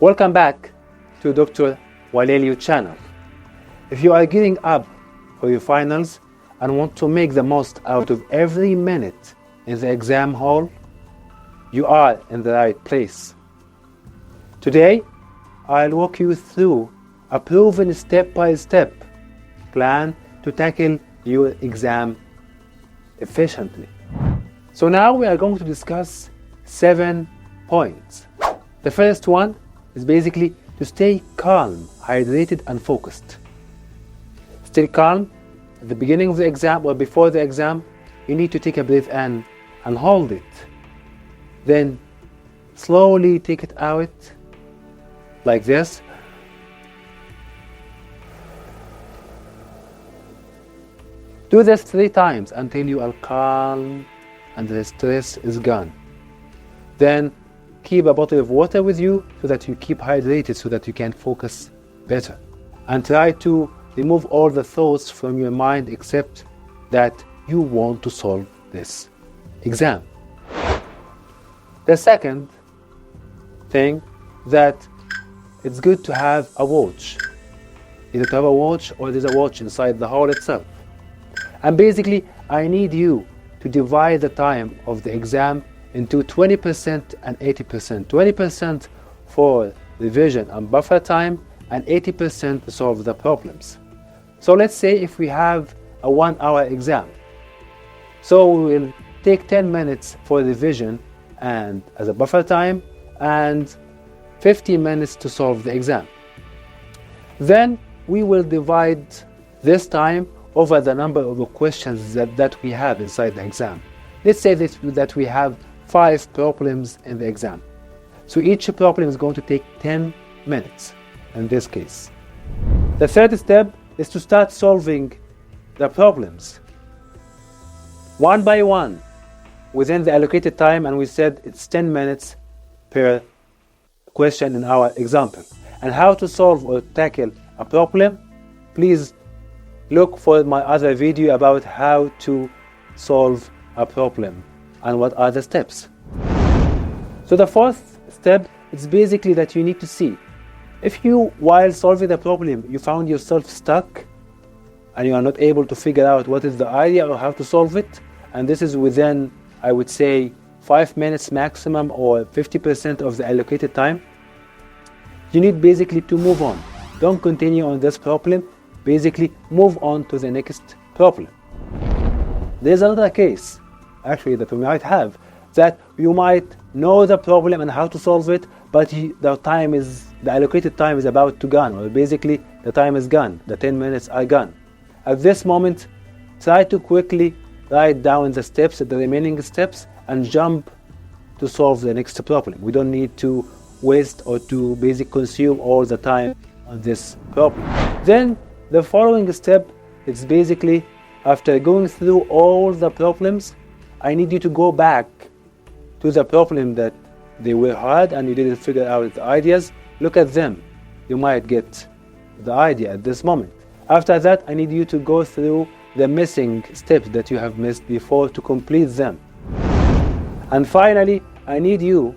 Welcome back to Dr. Walelio channel. If you are gearing up for your finals and want to make the most out of every minute in the exam hall, you are in the right place. Today, I'll walk you through a proven step-by-step plan to tackle your exam efficiently. So now we are going to discuss 7 points. The first one is basically to stay calm, hydrated, and focused. Stay calm at the beginning of the exam or before the exam. You need to take a breath in and hold it. Then slowly take it out like this. Do this 3 times until you are calm and the stress is gone. Then keep a bottle of water with you so that you keep hydrated, so that you can focus better. And try to remove all the thoughts from your mind except that you want to solve this exam. The second thing, that it's good to have a watch. Either to have a watch or there's a watch inside the hall itself. And basically, I need you to divide the time of the exam into 20% and 80%. 20% for revision and buffer time, and 80% to solve the problems. So let's say if we have a 1-hour exam. So we will take 10 minutes for revision and as a buffer time, and 15 minutes to solve the exam. Then we will divide this time over the number of the questions that we have inside the exam. Let's say that we have 5 problems in the exam. So each problem is going to take 10 minutes in this case. The third step is to start solving the problems one by one within the allocated time, and we said it's 10 minutes per question in our example. And how to solve or tackle a problem, please look for my other video about how to solve a problem and what are the steps. So the fourth step is basically that you need to see if you, while solving the problem, you found yourself stuck and you are not able to figure out what is the idea or how to solve it, and this is within, I would say, 5 minutes maximum or 50% of the allocated time, you need basically to move on. Don't continue on this problem. Basically, move on to the next problem. There's another case, actually, that we might have, that you might know the problem and how to solve it, but the allocated time is about to gone, or basically the time is gone, the 10 minutes are gone. At this moment, try to quickly write down the steps, the remaining steps, and jump to solve the next problem. We don't need to waste or to basically consume all the time on this problem. Then the following step is basically, after going through all the problems, I need you to go back to the problem that they were hard and you didn't figure out the ideas. Look at them. You might get the idea at this moment. After that, I need you to go through the missing steps that you have missed before to complete them. And finally, I need you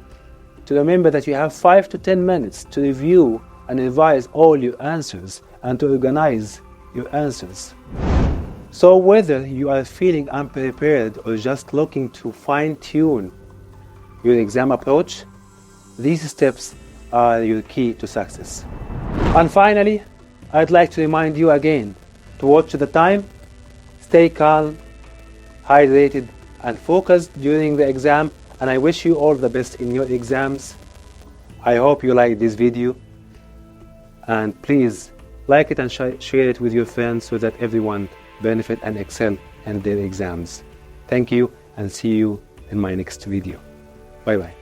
to remember that you have 5 to 10 minutes to review and revise all your answers and to organize your answers. So whether you are feeling unprepared or just looking to fine-tune your exam approach, these steps are your key to success. And finally, I'd like to remind you again to watch the time, stay calm, hydrated, and focused during the exam, and I wish you all the best in your exams. I hope you like this video, and please like it and share it with your friends so that everyone benefit and excel in their exams. Thank you, and see you in my next video. Bye bye.